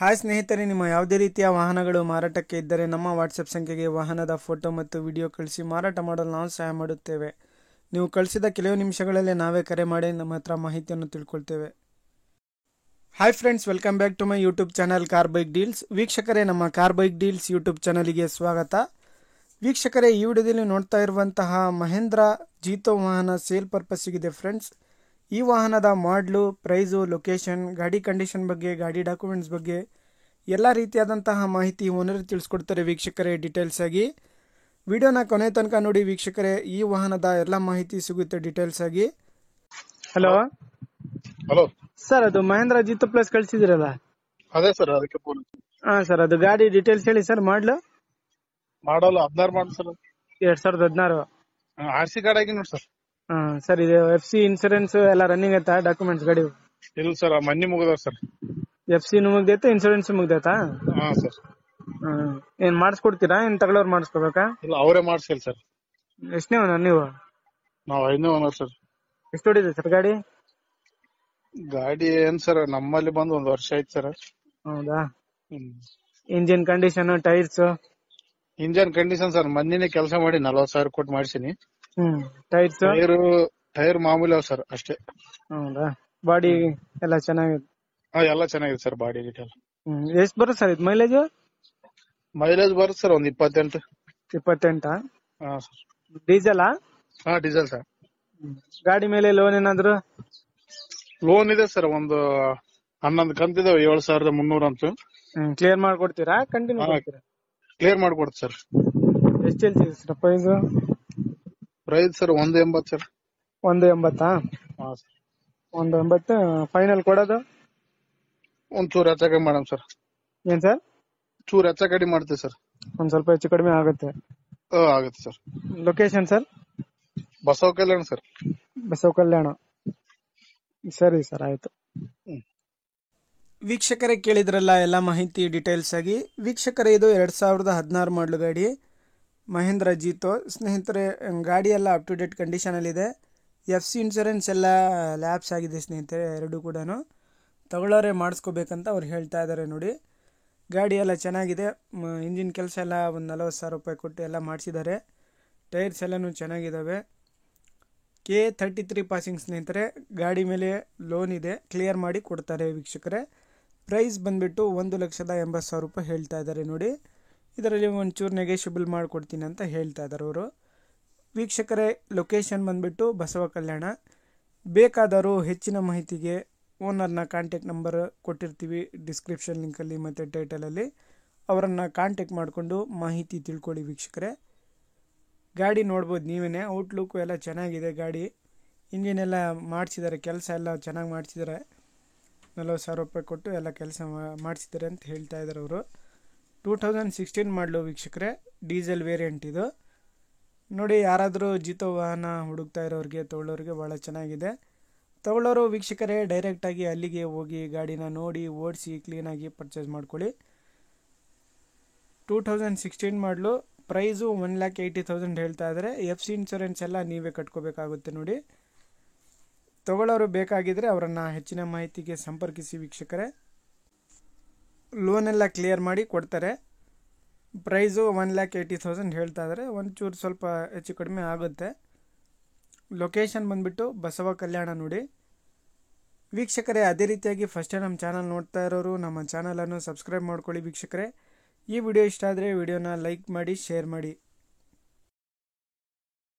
Hi ಸ್ನೇಹಿತರೆ, ನಿಮ್ಮ ಯಾವುದೇ ರೀತಿಯ ವಾಹನಗಳು ಮಾರಾಟಕ್ಕೆ ಇದ್ದರೆ ನಮ್ಮ ವಾಟ್ಸಪ್ ಸಂಖ್ಯೆಗೆ ವಾಹನದ ಫೋಟೋ ಮತ್ತು ವಿಡಿಯೋ ಕಳಿಸಿ ಮಾರಾಟ ಮಾಡಲು ನಾವು ಸಹಾಯ ಮಾಡುತ್ತೇವೆ. ನೀವು ಕಳಿಸಿದ ಕೆಲವು ನಿಮಿಷಗಳಲ್ಲೇ ನಾವೇ ಕರೆ ಮಾಡಿ ನಮ್ಮ ಹತ್ರ ಮಾಹಿತಿಯನ್ನು ತಿಳ್ಕೊಳ್ತೇವೆ. Hi friends, welcome back to my YouTube channel car bike deals. ವೀಕ್ಷಕರೇ, ನಮ್ಮ ಕಾರ್ ಬೈಕ್ ಡೀಲ್ಸ್ ಯೂಟ್ಯೂಬ್ ಚಾನಲ್ಗೆ ಸ್ವಾಗತ. ವೀಕ್ಷಕರೇ, ಈ ವಿಡಿಯೋದಲ್ಲಿ ನೋಡ್ತಾ ಇರುವಂತಹ ಮಹೇಂದ್ರ ಜೀತೋ ವಾಹನ ಸೇಲ್ ಪರ್ಪಸ್ಸಿಗಿದೆ ಫ್ರೆಂಡ್ಸ್. ಈ ವಾಹನದ ಮಾಡ್ಲು, ಪ್ರೈಸು, ಲೊಕೇಶನ್, ಗಾಡಿ ಕಂಡೀಷನ್ ಬಗ್ಗೆ, ಗಾಡಿ ಡಾಕ್ಯುಮೆಂಟ್ಸ್ ಬಗ್ಗೆ ಎಲ್ಲ ರೀತಿಯಾದಂತಹ ಮಾಹಿತಿ ಓನರ್ ತಿಳಿಸ್ಕೊಡ್ತಾರೆ ವೀಕ್ಷಕರೇ ಡೀಟೇಲ್ಸ್ ಆಗಿ. ವಿಡಿಯೋನ ಕೊನೆ ತನಕ ನೋಡಿ ವೀಕ್ಷಕರೇ, ಈ ವಾಹನದ ಎಲ್ಲ ಮಾಹಿತಿ ಸಿಗುತ್ತೆ ಡೀಟೇಲ್ಸ್ ಆಗಿ. ಹಲೋ ಹಲೋ ಸರ್, ಅದು ಮಹೇಂದ್ರ ಜೀತೋ ಪ್ಲಸ್ ಕಳಿಸಿದಿರಲ್ಲ? ಅದೇ ಸರ್, ಅದಕ್ಕೆ ಫೋನ್. ಹಾ ಸರ್, ಅದು ಗಾಡಿ ಡೀಟೇಲ್ಸ್ ಹೇಳಿ ಸರ್. ಮಾಡಲು 16 ಮಾಡಿ ಸರ್. 2016 RC ಕಾರ್ಡ್ ಆಗಿ ನೋಡಿ ಸರ್. ಸರ್, ಇದು FC ಇನ್ಸೂರೆನ್ಸ್ ಎಲ್ಲ ರನ್ನಿಂಗ್ ಐತಾ? ಡಾಕ್ಯುಮೆಂಟ್ಸ್ ಗಾಡಿ ಇಲ್ಲ ಸರ್, ಮನ್ನಿ ಮುಗಿದ ಸರ್. FC ಮುಗ್ದೈತೆ, ಇನ್ಸೂರೆನ್ಸ್ ಮುಗ್ದೈತಾ? ಹಾ ಸರ್. ಏನ್ ಮಾಡಿಸ್ಕೊಡ್ತೀರಾ, ಏನ್ ತಗೊಳ್ಳೋರು ಮಾಡಿಸ್ಕೋಬೇಕಾ? ಇಲ್ಲ, ಅವರೇ ಮಾಡಿಸ್ಕೇಳಿ ಸರ್. ಎಷ್ಟನೇ ಓನರ್ ನೀವು? ನಾವು 5ನೇ ಓನರ್ ಸರ್. ಎಷ್ಟು ಹೊಡಿದೆ ಸರ್ ಗಾಡಿ? ಗಾಡಿ ಏನ್ ಸರ್, ನಮ್ಮಲ್ಲಿ ಬಂದು 1 ವರ್ಷ ಆಯ್ತು ಸರ್. ಹೌದಾ? Engine condition, tyres? Engine condition sir, ಮೊನ್ನೆನೆ ಕೆಲಸ ಮಾಡಿ 40,000 ಕೊಟ್ಟು ಮಾಡಿಸಿನಿ. ಟೈರ್ಸ್? ಟೈರ್ ಮಾಮೂಲಿ ಅವ ಸರ್, ಅಷ್ಟೇ. ಹೌದಾ? ಬಾಡಿ ಎಲ್ಲ ಚೆನ್ನಾಗಿದೆ? ಎಲ್ಲ ಚೆನ್ನಾಗಿದೆ ಸರ್, ಬಾಡಿ ಡೀಟೇಲ್. ಎಷ್ಟು ಬರುತ್ತೆ ಸರ್ ಇದು ಮೈಲೇಜ್? ಮೈಲೇಜ್ ಬರುತ್ತೆ ಸರ್, 28. 28? ಹಾ ಸರ್. ಡೀಸೆಲ್? ಹಾ, ಡೀಸೆಲ್ ಸರ್. ಗಾಡಿ ಮೇಲೆ ಲೋನ್ ಏನಾದ್ರು? ಲೋನ್ ಇದೆ ಸರ್, ಒಂದು 11 ಕಂತಿದಾವೆ, 7,300 ಅಂತ. ಕ್ಲಿಯರ್ ಮಾಡ್ಕೊಡ್ತೀರಾ, ಕಂಟಿನ್ಯೂ ಮಾಡ್ತೀರಾ? ಕ್ಲಿಯರ್ ಮಾಡ್ಕೊಡ್ತು ಸರ್. ಎಷ್ಟು ಹೇಳ್ತೀವಿ sir price? Price sir 180 sir. 180? ಹಾ ಸರ್. 180 ಫೈನಲ್ ಕೊಡೋದು? ಒಂಚೂರು ಹೆಚ್ಚ ಕಡಿಮೆ ಮಾಡಮ್ ಸರ್. ಏನ್ ಸರ್? ಚೂರು ಹೆಚ್ಚ ಕಡಿಮೆ ಮಾಡ್ತೀವಿ ಸರ್. ಒಂದ್ ಸ್ವಲ್ಪ ಹೆಚ್ಚು ಕಡಿಮೆ ಆಗುತ್ತೆ? ಆಗುತ್ತೆ sir. Location sir? Basavakalyan sir. Basavakalyan. ಸರಿ ಸರ್, ಆಯ್ತು. ವೀಕ್ಷಕರೇ, ಕೇಳಿದ್ರಲ್ಲ ಎಲ್ಲ ಮಾಹಿತಿ ಡೀಟೇಲ್ಸ್ ಆಗಿ. ವೀಕ್ಷಕರೇ, ಇದು 2016 ಮಾಡಲು ಗಾಡಿ ಮಹೇಂದ್ರ ಜೀತೋ. ಸ್ನೇಹಿತರೆ, ಗಾಡಿ ಎಲ್ಲ ಅಪ್ ಟು ಡೇಟ್ ಕಂಡೀಷನಲ್ಲಿದೆ. FC ಇನ್ಸೂರೆನ್ಸ್ ಎಲ್ಲ ಲ್ಯಾಬ್ಸ್ ಆಗಿದೆ ಸ್ನೇಹಿತರೆ, ಎರಡೂ ಕೂಡ. ತಗೊಳ್ಳೋರೆ ಮಾಡಿಸ್ಕೋಬೇಕಂತ ಅವ್ರು ಹೇಳ್ತಾ ಇದ್ದಾರೆ ನೋಡಿ. ಗಾಡಿ ಎಲ್ಲ ಚೆನ್ನಾಗಿದೆ. ಇಂಜಿನ್ ಕೆಲಸ ಎಲ್ಲ ಒಂದು 40,000 ರೂಪಾಯಿ ಕೊಟ್ಟು ಎಲ್ಲ ಮಾಡಿಸಿದ್ದಾರೆ. ಟೈರ್ಸ್ ಎಲ್ಲನೂ ಚೆನ್ನಾಗಿದ್ದಾವೆ. K33 ಪಾಸಿಂಗ್ ಸ್ನೇಹಿತರೆ. ಗಾಡಿ ಮೇಲೆ ಲೋನ್ ಇದೆ, ಕ್ಲಿಯರ್ ಮಾಡಿ ಕೊಡ್ತಾರೆ ವೀಕ್ಷಕರೇ. ಪ್ರೈಸ್ ಬಂದುಬಿಟ್ಟು 1,80,000 ರೂಪಾಯಿ ಹೇಳ್ತಾ ಇದ್ದಾರೆ ನೋಡಿ. ಇದರಲ್ಲಿ ಒಂಚೂರು ನೆಗೆಷಿಯಬಲ್ ಮಾಡಿಕೊಡ್ತೀನಿ ಅಂತ ಹೇಳ್ತಾ ಇದ್ದಾರೆ ಅವರು. ವೀಕ್ಷಕರೇ, ಲೊಕೇಶನ್ ಬಂದುಬಿಟ್ಟು ಬಸವ ಕಲ್ಯಾಣ. ಬೇಕಾದರೂ ಹೆಚ್ಚಿನ ಮಾಹಿತಿಗೆ ಓನರ್ನ ಕಾಂಟ್ಯಾಕ್ಟ್ ನಂಬರ್ ಕೊಟ್ಟಿರ್ತೀವಿ ಡಿಸ್ಕ್ರಿಪ್ಷನ್ ಲಿಂಕಲ್ಲಿ ಮತ್ತು ಟೈಟಲಲ್ಲಿ. ಅವರನ್ನು ಕಾಂಟ್ಯಾಕ್ಟ್ ಮಾಡಿಕೊಂಡು ಮಾಹಿತಿ ತಿಳ್ಕೊಳ್ಳಿ ವೀಕ್ಷಕರೇ. ಗಾಡಿ ನೋಡ್ಬೋದು ನೀವೇ, ಔಟ್ಲುಕ್ಕು ಎಲ್ಲ ಚೆನ್ನಾಗಿದೆ. ಗಾಡಿ ಇಂಜಿನ್ ಎಲ್ಲ ಮಾಡಿಸಿದ್ದಾರೆ, ಕೆಲಸ ಎಲ್ಲ ಚೆನ್ನಾಗಿ ಮಾಡಿಸಿದ್ದಾರೆ. 40,000 ರೂಪಾಯಿ ಕೊಟ್ಟು ಎಲ್ಲ ಕೆಲಸ ಮಾಡಿಸಿದ್ದಾರೆ ಅಂತ ಹೇಳ್ತಾ ಇದ್ದಾರೆ ಅವರು. 2016 ಮಾಡಲು ವೀಕ್ಷಕರೇ, ಡೀಸೆಲ್ ವೇರಿಯಂಟ್ ಇದು ನೋಡಿ. ಯಾರಾದರೂ ಜೀತೋ ವಾಹನ ಹುಡುಕ್ತಾ ಇರೋರಿಗೆ, ತೊಗೊಳ್ಳೋರಿಗೆ ಭಾಳ ಚೆನ್ನಾಗಿದೆ. ತಗೊಳ್ಳೋರು ವೀಕ್ಷಕರೇ ಡೈರೆಕ್ಟಾಗಿ ಅಲ್ಲಿಗೆ ಹೋಗಿ ಗಾಡಿನ ನೋಡಿ, ಓಡಿಸಿ, ಕ್ಲೀನಾಗಿ ಪರ್ಚೇಸ್ ಮಾಡ್ಕೊಳ್ಳಿ. 2016 ಮಾಡಲು. ಪ್ರೈಸು 1,80,000 ಹೇಳ್ತಾ ಇದ್ದಾರೆ. FC ಇನ್ಸೂರೆನ್ಸ್ ಎಲ್ಲ ನೀವೇ ಕಟ್ಕೋಬೇಕಾಗುತ್ತೆ ನೋಡಿ. ತಗೊಳ್ಳೋರು ಬೇಕಾಗಿದ್ದರೆ ಅವರನ್ನು ಹೆಚ್ಚಿನ ಮಾಹಿತಿಗೆ ಸಂಪರ್ಕಿಸಿ ವೀಕ್ಷಕರೇ. ಲೋನೆಲ್ಲ ಕ್ಲಿಯರ್ ಮಾಡಿ ಕೊಡ್ತಾರೆ. ಪ್ರೈಸು 1,80,000 ಹೇಳ್ತಾ ಇದ್ದಾರೆ. ಒಂಚೂರು ಸ್ವಲ್ಪ ಹೆಚ್ಚು ಕಡಿಮೆ ಆಗುತ್ತೆ. ಲೊಕೇಶನ್ ಬಂದುಬಿಟ್ಟು ಬಸವ ಕಲ್ಯಾಣ ನೋಡಿ. ವೀಕ್ಷಕರೇ, ಅದೇ ರೀತಿಯಾಗಿ ಫಸ್ಟ್ ನಮ್ಮ ಚಾನಲ್ ನೋಡ್ತಾ ಇರೋರು ನಮ್ಮ ಚಾನಲನ್ನು ಸಬ್ಸ್ಕ್ರೈಬ್ ಮಾಡ್ಕೊಳ್ಳಿ ವೀಕ್ಷಕರೇ. ಈ ವಿಡಿಯೋ ಇಷ್ಟ ಆದರೆ ವಿಡಿಯೋನ ಲೈಕ್ ಮಾಡಿ, ಶೇರ್ ಮಾಡಿ.